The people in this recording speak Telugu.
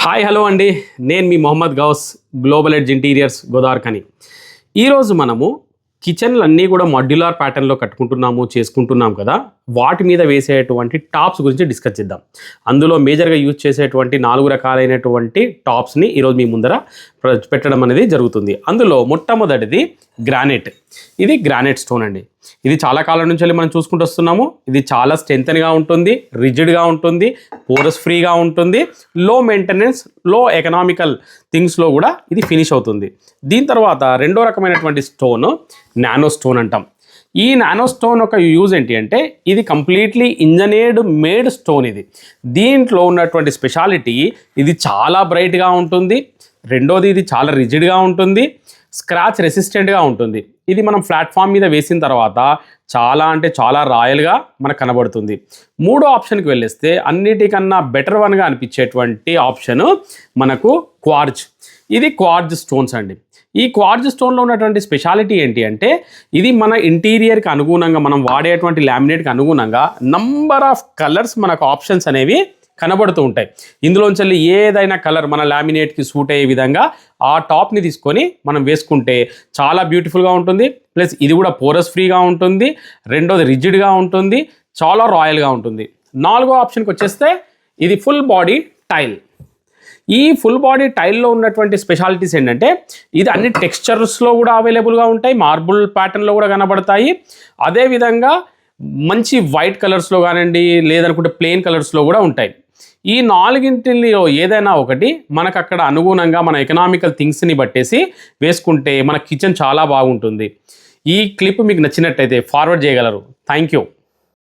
హాయ్ హలో అండి, నేను మీ Mohammed Ghouse, global edge interiors Godavarikhani. ఈరోజు మనము కిచెన్లు అన్నీ కూడా మాడ్యులర్ ప్యాటర్న్లో కట్టుకుంటున్నాము, చేసుకుంటున్నాం కదా. వాటి మీద వేసేటువంటి టాప్స్ గురించి డిస్కస్ చేద్దాం. అందులో మేజర్గా యూజ్ చేసేటువంటి 4 రకాలైనటువంటి టాప్స్ని ఈరోజు మీ ముందర పెట్టడం అనేది జరుగుతుంది. అందులో మొట్టమొదటిది గ్రానైట్. ఇది గ్రానైట్ స్టోన్ అండి. ఇది చాలా కాలం నుంచి మనం చూసుకుంటూ వస్తున్నాము. ఇది చాలా స్ట్రెంగ్త్గా ఉంటుంది, రిజిడ్గా ఉంటుంది, పోరస్ ఫ్రీగా ఉంటుంది, లో మెయింటెనెన్స్, లో ఎకనామికల్ థింగ్స్లో కూడా ఇది ఫినిష్ అవుతుంది. దీని తర్వాత రెండో రకమైనటువంటి స్టోన్ నానో స్టోన్ అంటాం. ఈ నానో స్టోన్ ఒక యూజ్ ఏంటి అంటే ఇది కంప్లీట్లీ ఇంజనీర్డ్ మేడ్ స్టోన్. ఇది దీంట్లో ఉన్నటువంటి స్పెషాలిటీ ఇది చాలా బ్రైట్గా ఉంటుంది. రెండోది ఇది చాలా రిజిడ్గా ఉంటుంది, స్క్రాచ్ రెసిస్టెంట్గా ఉంటుంది. ఇది మనం ప్లాట్ఫామ్ మీద వేసిన తర్వాత చాలా అంటే చాలా రాయల్గా మనకు కనబడుతుంది. మూడో ఆప్షన్కి వెళ్ళేస్తే అన్నిటికన్నా బెటర్ వన్గా అనిపించేటువంటి ఆప్షన్ మనకు క్వార్జ్. ఇది క్వార్జ్ స్టోన్స్ అండి. ఈ క్వార్జ్ స్టోన్లో ఉన్నటువంటి స్పెషాలిటీ ఏంటి అంటే ఇది మన ఇంటీరియర్కి అనుగుణంగా మనం వాడేటువంటి లామినేట్కి అనుగుణంగా నంబర్ ఆఫ్ కలర్స్ మనకు ఆప్షన్స్ అనేవి కనబడుతూ ఉంటాయి. ఇందులోంచి ఏదైనా కలర్ మన లామినేట్కి సూట్ అయ్యే విధంగా ఆ టాప్ని తీసుకొని మనం వేసుకుంటే చాలా బ్యూటిఫుల్గా ఉంటుంది. ప్లస్ ఇది కూడా పోరస్ ఫ్రీగా ఉంటుంది, రెండోది రిజిడ్గా ఉంటుంది, చాలా రాయల్గా ఉంటుంది. నాలుగో ఆప్షన్కి వచ్చేస్తే ఇది ఫుల్ బాడీ టైల్. ఈ ఫుల్ బాడీ టైల్లో ఉన్నటువంటి స్పెషాలిటీస్ ఏంటంటే ఇది అన్ని టెక్స్చర్స్లో కూడా అవైలబుల్గా ఉంటాయి, మార్బుల్ ప్యాటర్న్లో కూడా కనబడతాయి. అదేవిధంగా మంచి వైట్ కలర్స్లో కానివ్వండి, లేదనుకుంటే ప్లెయిన్ కలర్స్లో కూడా ఉంటాయి. ఈ నాలుగింటిలో ఏదైనా ఒకటి మనకు అక్కడ అనుగుణంగా మన ఎకనామికల్ థింగ్స్ని బట్టేసి వేసుకుంటే మన కిచెన్ చాలా బాగుంటుంది. ఈ క్లిప్ మీకు నచ్చినట్టయితే ఫార్వర్డ్ చేయగలరు. Thank you.